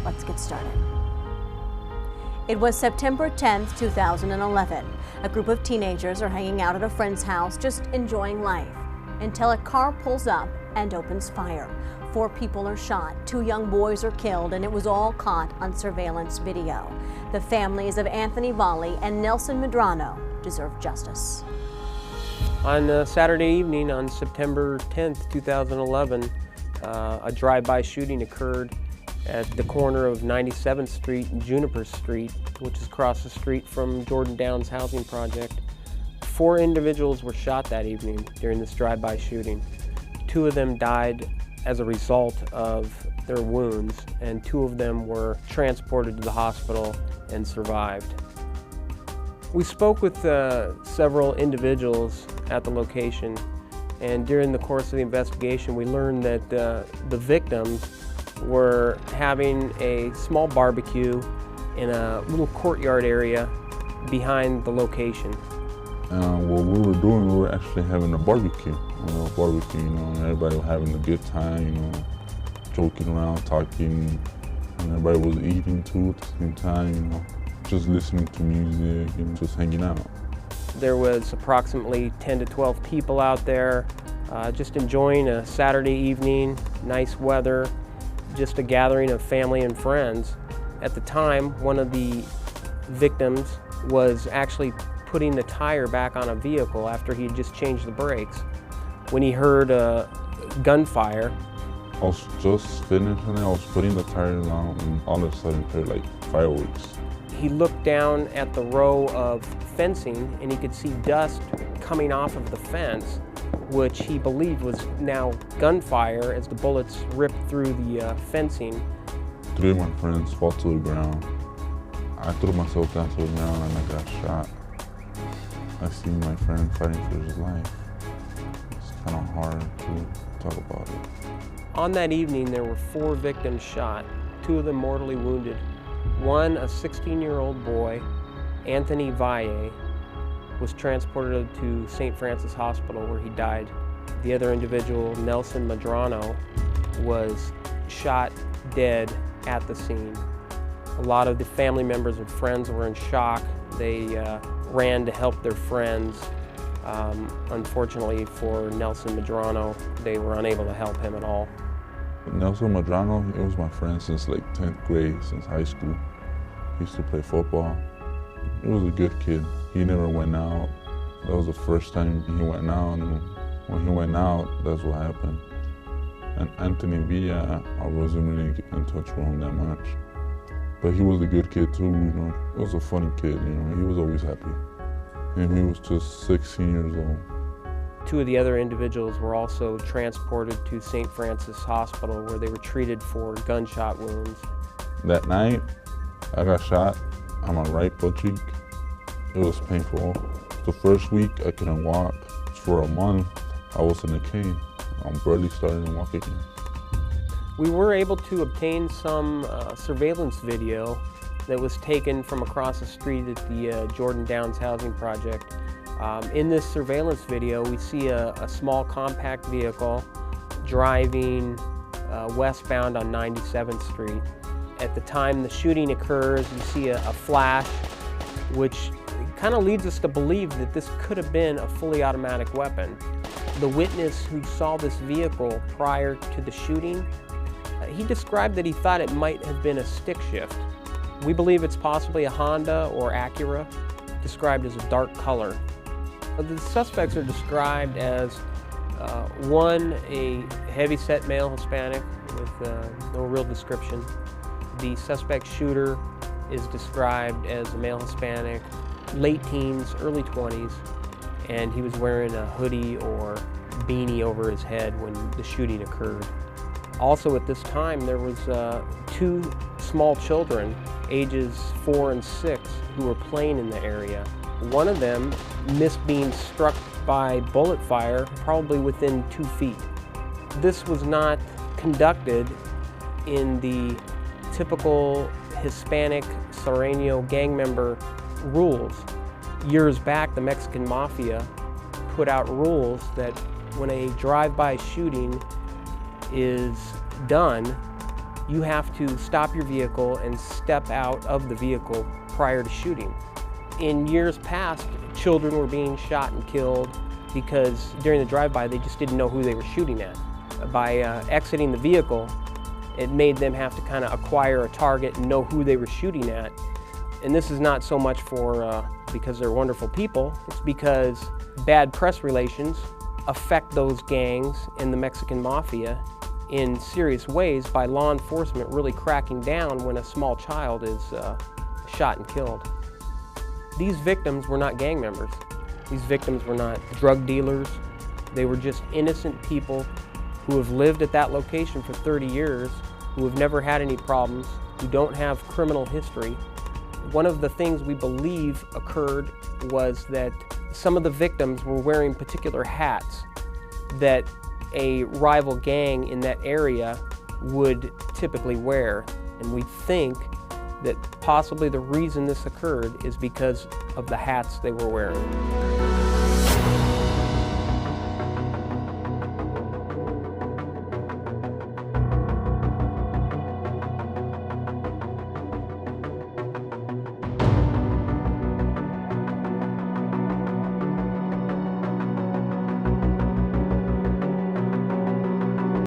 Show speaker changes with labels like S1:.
S1: Let's get started. It was September 10th, 2011. A group of teenagers are hanging out at a friend's house, just enjoying life, until a car pulls up and opens fire. 4 people are shot, 2 young boys are killed, and it was all caught on surveillance video. The families of Anthony Valle and Nelson Medrano deserve justice.
S2: On Saturday evening on September 10th, 2011, a drive-by shooting occurred at the corner of 97th Street and Juniper Street, which is across the street from Jordan Downs housing project. 4 individuals were shot that evening during this drive-by shooting. 2 of them died as a result of their wounds, and 2 of them were transported to the hospital and survived. We spoke with several individuals at the location, and during the course of the investigation we learned that the victims were having a small barbecue in a little courtyard area behind the location.
S3: What we were doing, we were actually having a barbecue. And everybody was having a good time, joking around, talking, and everybody was eating too at the same time, just listening to music and just hanging out.
S2: There was approximately 10 to 12 people out there, just enjoying a Saturday evening, nice weather, just a gathering of family and friends. At the time, one of the victims was actually putting the tire back on a vehicle after he had just changed the brakes when he heard gunfire.
S3: I was just finishing it, I was putting the tires on, and all of a sudden I heard like fireworks.
S2: He looked down at the row of fencing and he could see dust coming off of the fence, which he believed was now gunfire as the bullets ripped through the fencing.
S3: 3 of my friends fell to the ground. I threw myself down to the ground and I got shot. I seen my friend fighting for his life. It's kind of hard to talk about it.
S2: On that evening, there were 4 victims shot, 2 of them mortally wounded. One, a 16-year-old boy, Anthony Valle, was transported to St. Francis Hospital where he died. The other individual, Nelson Medrano, was shot dead at the scene. A lot of the family members and friends were in shock. They ran to help their friends. Unfortunately for Nelson Medrano, they were unable to help him at all.
S3: Nelson Medrano, he was my friend since like 10th grade, since high school. He used to play football. He was a good kid. He never went out. That was the first time he went out, and when he went out, that's what happened. And Anthony Villa, I wasn't really in touch with him that much. But he was a good kid too, He was a funny kid, He was always happy. And he was just 16 years old.
S2: 2 of the other individuals were also transported to St. Francis Hospital where they were treated for gunshot wounds.
S3: That night, I got shot on my right butt cheek. It was painful. The first week, I couldn't walk. For a month, I was in a cane. I'm barely starting to walk again.
S2: We were able to obtain some surveillance video that was taken from across the street at the Jordan Downs housing project. In this surveillance video, we see a small compact vehicle driving westbound on 97th Street. At the time the shooting occurs, you see a flash, which kind of leads us to believe that this could have been a fully automatic weapon. The witness who saw this vehicle prior to the shooting, he described that he thought it might have been a stick shift. We believe it's possibly a Honda or Acura, described as a dark color. The suspects are described as one, a heavy-set male Hispanic with no real description. The suspect shooter is described as a male Hispanic, late teens, early 20s, and he was wearing a hoodie or beanie over his head when the shooting occurred. Also at this time, there was 2 small children, ages 4 and 6, who were playing in the area. One of them missed being struck by bullet fire, probably within 2 feet. This was not conducted in the typical Hispanic Serrano gang member rules. Years back, the Mexican Mafia put out rules that when a drive-by shooting is done, you have to stop your vehicle and step out of the vehicle prior to shooting. In years past, children were being shot and killed because during the drive-by they just didn't know who they were shooting at. By exiting the vehicle, it made them have to kind of acquire a target and know who they were shooting at. And this is not so much for because they're wonderful people, it's because bad press relations affect those gangs and the Mexican mafia in serious ways by law enforcement really cracking down when a small child is shot and killed. These victims were not gang members. These victims were not drug dealers. They were just innocent people who have lived at that location for 30 years, who have never had any problems, who don't have criminal history. One of the things we believe occurred was that some of the victims were wearing particular hats that a rival gang in that area would typically wear. And we think that possibly the reason this occurred is because of the hats they were wearing.